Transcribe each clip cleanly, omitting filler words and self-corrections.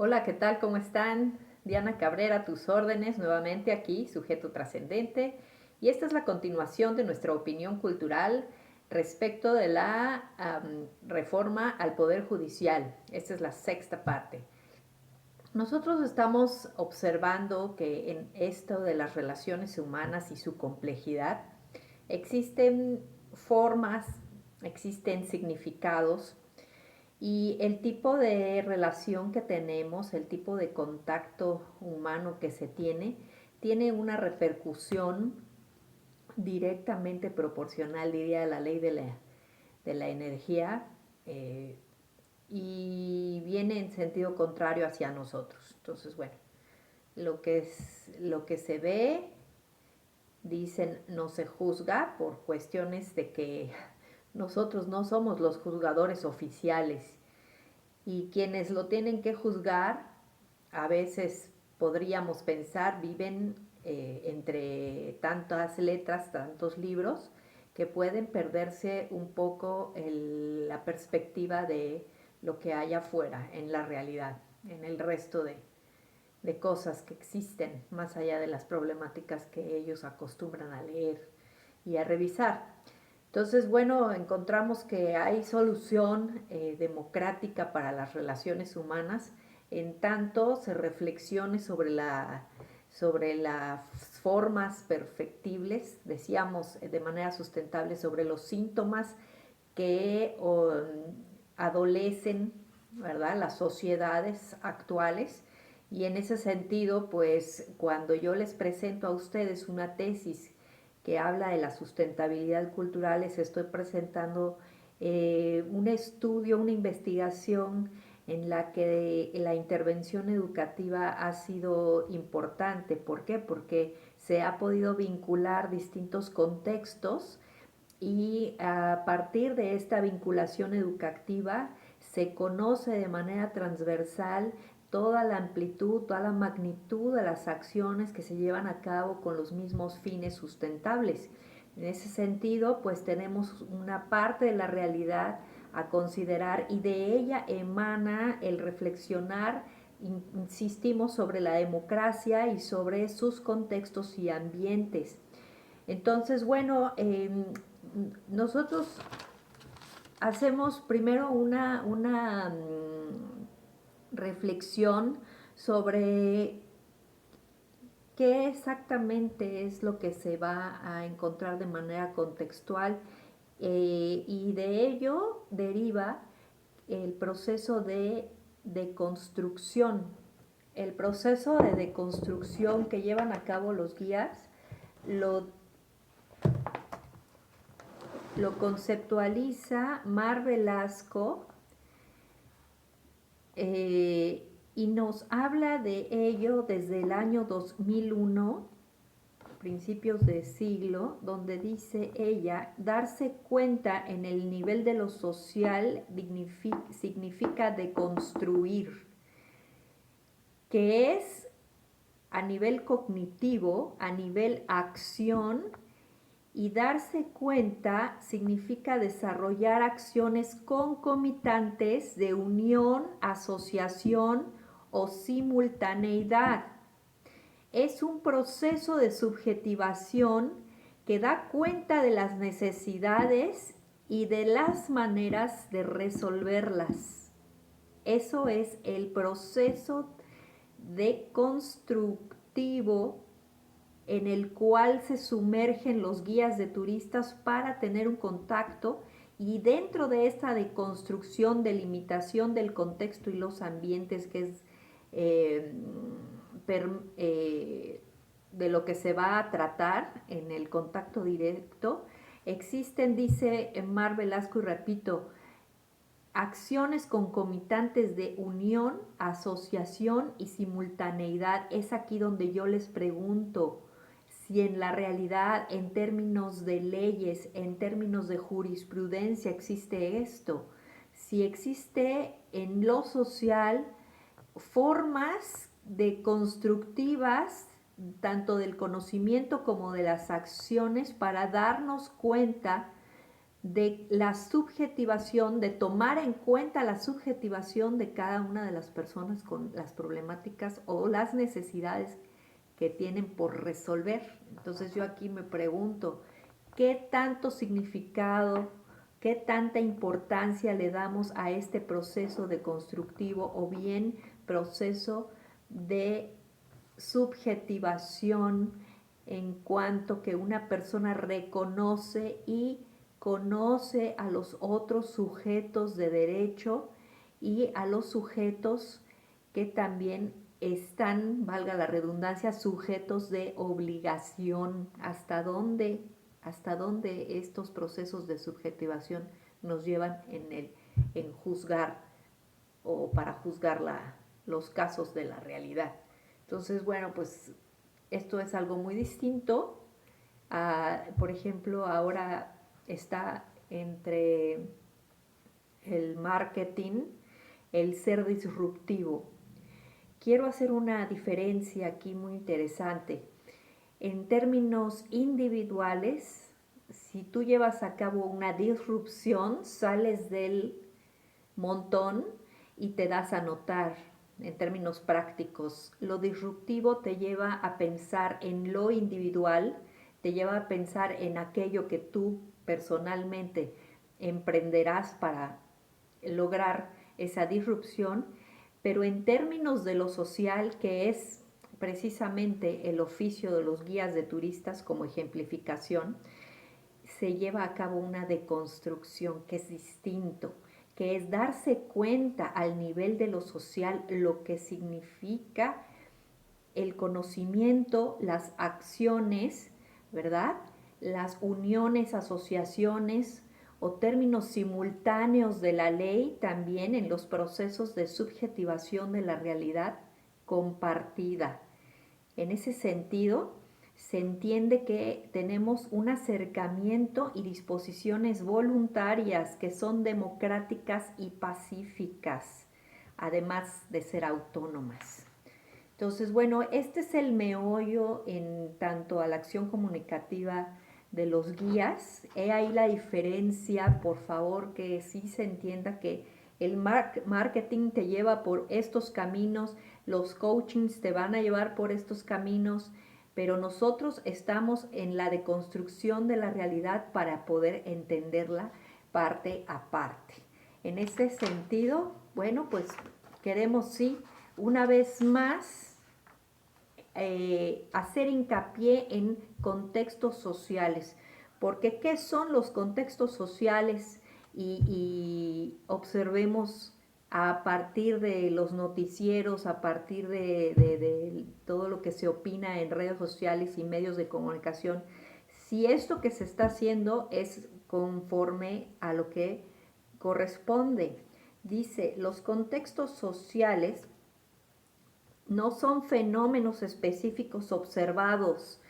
Hola, ¿qué tal? ¿Cómo están? Diana Cabrera, a tus órdenes, nuevamente aquí, sujeto trascendente. Y esta es la continuación de nuestra opinión cultural respecto de la reforma al Poder Judicial. Esta es la sexta parte. Nosotros estamos observando que en esto de las relaciones humanas y su complejidad existen formas, existen significados y el tipo de relación que tenemos, el tipo de contacto humano que se tiene una repercusión directamente proporcional, diría la ley de la energía, eh, y viene en sentido contrario hacia nosotros. Entonces, bueno, lo que se ve, dicen, no se juzga por cuestiones de que nosotros no somos los juzgadores oficiales y quienes lo tienen que juzgar, a veces podríamos pensar, viven entre tantas letras, tantos libros, que pueden perderse un poco la perspectiva de lo que hay afuera, en la realidad, en el resto de cosas que existen, más allá de las problemáticas que ellos acostumbran a leer y a revisar. Entonces, bueno, encontramos que hay solución democrática para las relaciones humanas en tanto se reflexione sobre las formas perfectibles, decíamos de manera sustentable, sobre los síntomas que adolecen, ¿verdad?, las sociedades actuales. Y en ese sentido, pues cuando yo les presento a ustedes una tesis que habla de la sustentabilidad cultural, les estoy presentando un estudio, una investigación en la que la intervención educativa ha sido importante. ¿Por qué? Porque se ha podido vincular distintos contextos y a partir de esta vinculación educativa se conoce de manera transversal toda la amplitud, toda la magnitud de las acciones que se llevan a cabo con los mismos fines sustentables. En ese sentido, pues tenemos una parte de la realidad a considerar y de ella emana el reflexionar, insistimos, sobre la democracia y sobre sus contextos y ambientes. Entonces, bueno, nosotros hacemos primero una reflexión sobre qué exactamente es lo que se va a encontrar de manera contextual, y de ello deriva el proceso de deconstrucción. El proceso de deconstrucción que llevan a cabo los guías lo conceptualiza Mar Velasco, y nos habla de ello desde el año 2001, principios de siglo, donde dice ella, darse cuenta en el nivel de lo social significa deconstruir, que es a nivel cognitivo, a nivel acción. Y darse cuenta significa desarrollar acciones concomitantes de unión, asociación o simultaneidad. Es un proceso de subjetivación que da cuenta de las necesidades y de las maneras de resolverlas. Eso es el proceso deconstructivo en el cual se sumergen los guías de turistas para tener un contacto, y dentro de esta deconstrucción, delimitación del contexto y los ambientes, que es eh, per, de lo que se va a tratar en el contacto directo, existen, dice Mar Velasco, y repito, acciones concomitantes de unión, asociación y simultaneidad. Es aquí donde yo les pregunto si en la realidad, en términos de leyes, en términos de jurisprudencia, existe esto. Si existe en lo social formas de constructivas, tanto del conocimiento como de las acciones, para darnos cuenta de la subjetivación, de tomar en cuenta la subjetivación de cada una de las personas con las problemáticas o las necesidades que tienen por resolver. Entonces yo aquí me pregunto, ¿qué tanto significado, qué tanta importancia le damos a este proceso de constructivo o bien proceso de subjetivación en cuanto que una persona reconoce y conoce a los otros sujetos de derecho y a los sujetos que también están, valga la redundancia, sujetos de obligación? Hasta dónde estos procesos de subjetivación nos llevan en juzgar o para juzgar los casos de la realidad? Entonces, bueno, pues esto es algo muy distinto. Por ejemplo, ahora está entre el marketing, el ser disruptivo. Quiero hacer una diferencia aquí muy interesante. En términos individuales, si tú llevas a cabo una disrupción, sales del montón y te das a notar. En términos prácticos, lo disruptivo te lleva a pensar en lo individual, te lleva a pensar en aquello que tú personalmente emprenderás para lograr esa disrupción, pero en términos de lo social, que es precisamente el oficio de los guías de turistas como ejemplificación, se lleva a cabo una deconstrucción que es distinto, que es darse cuenta al nivel de lo social lo que significa el conocimiento, las acciones, ¿verdad? Las uniones, asociaciones o términos simultáneos de la ley también en los procesos de subjetivación de la realidad compartida. En ese sentido, se entiende que tenemos un acercamiento y disposiciones voluntarias que son democráticas y pacíficas, además de ser autónomas. Entonces, bueno, este es el meollo en tanto a la acción comunicativa de los guías. He ahí la diferencia, por favor, que sí se entienda que el marketing te lleva por estos caminos, los coachings te van a llevar por estos caminos, pero nosotros estamos en la deconstrucción de la realidad para poder entenderla parte a parte. En ese sentido, bueno, pues queremos sí, una vez más, hacer hincapié en contextos sociales, porque ¿qué son los contextos sociales? Y observemos a partir de los noticieros, a partir de todo lo que se opina en redes sociales y medios de comunicación, si esto que se está haciendo es conforme a lo que corresponde. Dice, los contextos sociales no son fenómenos específicos observados,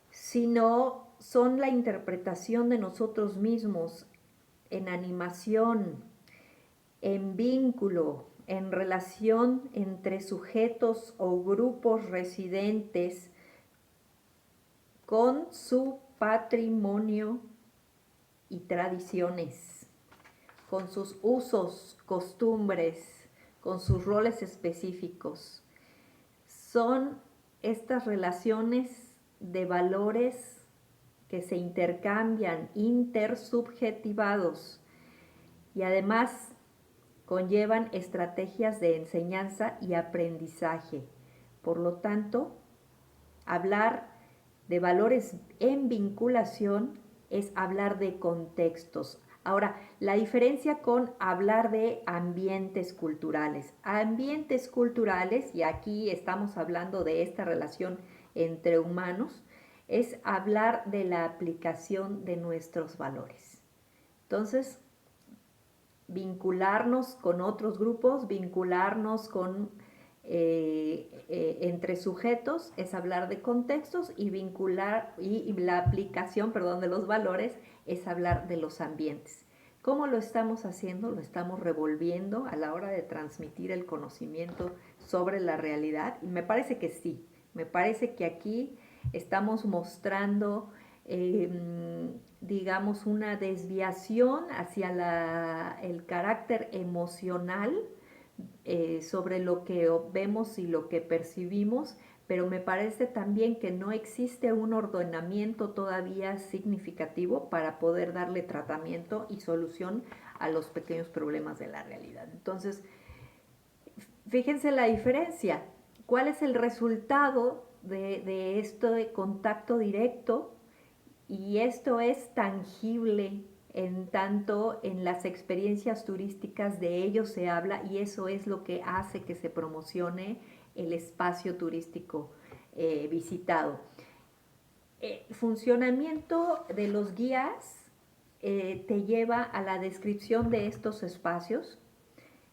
sino son la interpretación de nosotros mismos en animación, en vínculo, en relación entre sujetos o grupos residentes con su patrimonio y tradiciones, con sus usos, costumbres, con sus roles específicos. Son estas relaciones de valores que se intercambian, intersubjetivados, y además conllevan estrategias de enseñanza y aprendizaje. Por lo tanto, hablar de valores en vinculación es hablar de contextos. Ahora, la diferencia con hablar de ambientes culturales. Ambientes culturales, y aquí estamos hablando de esta relación entre humanos, es hablar de la aplicación de nuestros valores. Entonces, vincularnos con otros grupos, vincularnos con entre sujetos es hablar de contextos, y vincular y la aplicación, perdón, de los valores es hablar de los ambientes. ¿Cómo lo estamos haciendo? Lo estamos revolviendo a la hora de transmitir el conocimiento sobre la realidad, y me parece que sí, me parece que aquí estamos mostrando digamos, una desviación hacia el carácter emocional sobre lo que vemos y lo que percibimos, pero me parece también que no existe un ordenamiento todavía significativo para poder darle tratamiento y solución a los pequeños problemas de la realidad. Entonces, fíjense la diferencia. ¿Cuál es el resultado de este contacto directo? Y esto es tangible en tanto en las experiencias turísticas de ello se habla y eso es lo que hace que se promocione el espacio turístico visitado. Funcionamiento de los guías te lleva a la descripción de estos espacios,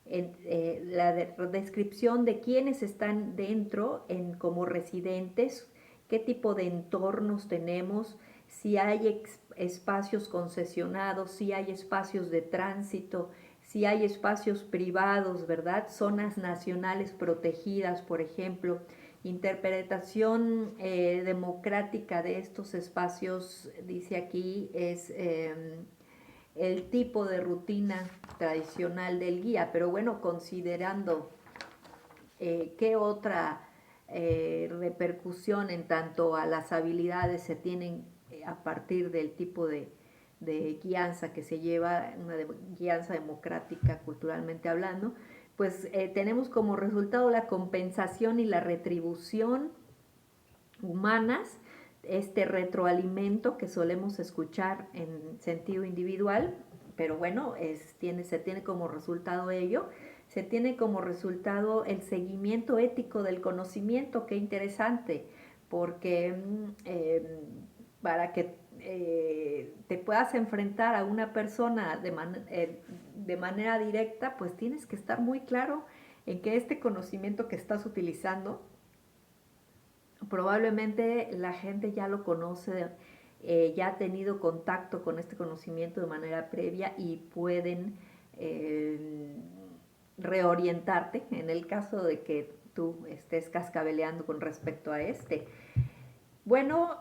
la descripción de quiénes están dentro como residentes, qué tipo de entornos tenemos, si hay espacios concesionados, si hay espacios de tránsito, si hay espacios privados, ¿verdad? Zonas nacionales protegidas, por ejemplo, interpretación democrática de estos espacios, dice aquí, es el tipo de rutina tradicional del guía, pero bueno, considerando qué otra repercusión en tanto a las habilidades se tienen a partir del tipo de guianza que se lleva, una guianza democrática culturalmente hablando, pues tenemos como resultado la compensación y la retribución humanas, este retroalimento que solemos escuchar en sentido individual, pero bueno, se tiene como resultado ello, se tiene como resultado el seguimiento ético del conocimiento, qué interesante, porque para que te puedas enfrentar a una persona de manera directa, pues tienes que estar muy claro en que este conocimiento que estás utilizando probablemente la gente ya lo conoce, ya ha tenido contacto con este conocimiento de manera previa y pueden reorientarte en el caso de que tú estés cascabeleando con respecto a este. Bueno,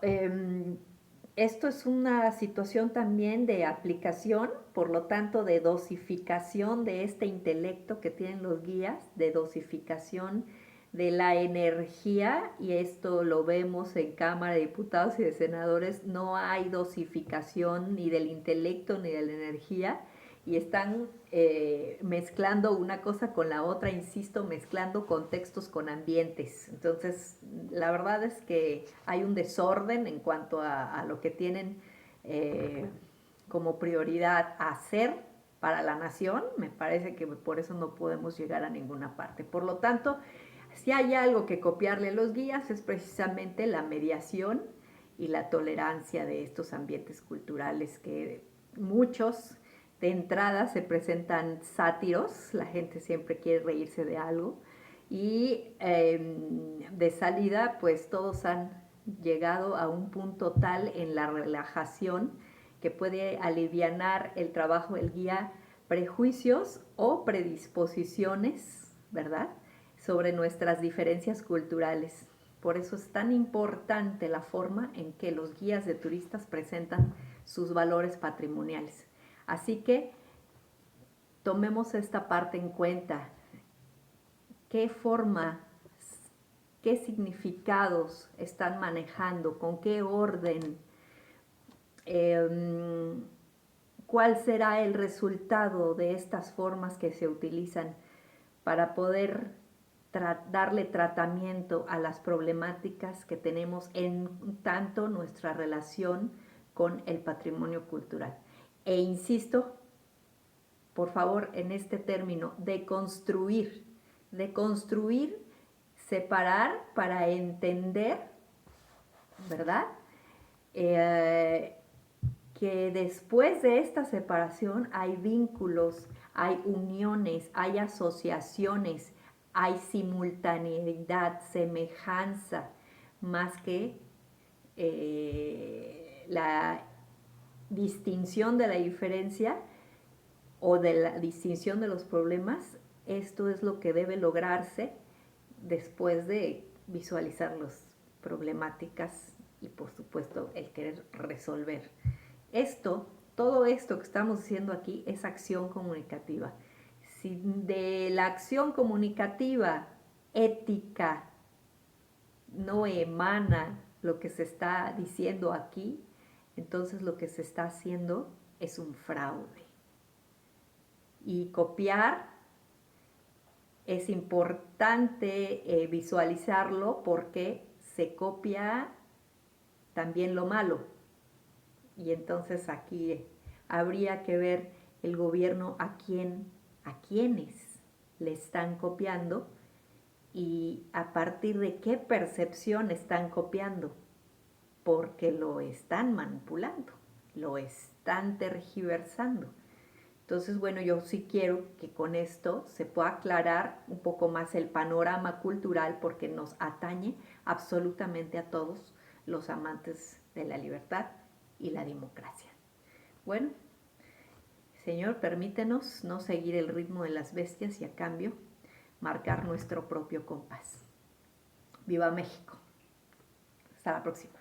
esto es una situación también de aplicación, por lo tanto de dosificación de este intelecto que tienen los guías, de dosificación de la energía, y esto lo vemos en Cámara de Diputados y de Senadores, no hay dosificación ni del intelecto ni de la energía, y están mezclando una cosa con la otra, insisto, mezclando contextos con ambientes. Entonces, la verdad es que hay un desorden en cuanto a lo que tienen como prioridad hacer para la nación. Me parece que por eso no podemos llegar a ninguna parte. Por lo tanto, si hay algo que copiarle a los guías es precisamente la mediación y la tolerancia de estos ambientes culturales que muchos de entrada se presentan sátiros, la gente siempre quiere reírse de algo, y de salida pues todos han llegado a un punto tal en la relajación que puede alivianar el trabajo del guía prejuicios o predisposiciones, ¿verdad?, sobre nuestras diferencias culturales. Por eso es tan importante la forma en que los guías de turistas presentan sus valores patrimoniales. Así que tomemos esta parte en cuenta. ¿Qué forma, qué significados están manejando? ¿Con qué orden? ¿Cuál será el resultado de estas formas que se utilizan para poder darle tratamiento a las problemáticas que tenemos en tanto nuestra relación con el patrimonio cultural? E insisto, por favor, en este término, deconstruir, separar para entender, ¿verdad? Que después de esta separación hay vínculos, hay uniones, hay asociaciones, hay simultaneidad, semejanza, más que la distinción de la diferencia o de la distinción de los problemas. Esto es lo que debe lograrse después de visualizar las problemáticas y por supuesto el querer resolver todo esto que estamos diciendo aquí es acción comunicativa. Si de la acción comunicativa ética no emana lo que se está diciendo aquí, entonces lo que se está haciendo es un fraude. Y copiar es importante visualizarlo porque se copia también lo malo. Y entonces aquí habría que ver el gobierno a quiénes le están copiando y a partir de qué percepción están copiando, porque lo están manipulando, lo están tergiversando. Entonces, bueno, yo sí quiero que con esto se pueda aclarar un poco más el panorama cultural porque nos atañe absolutamente a todos los amantes de la libertad y la democracia. Bueno, Señor, permítenos no seguir el ritmo de las bestias y a cambio marcar nuestro propio compás. ¡Viva México! Hasta la próxima.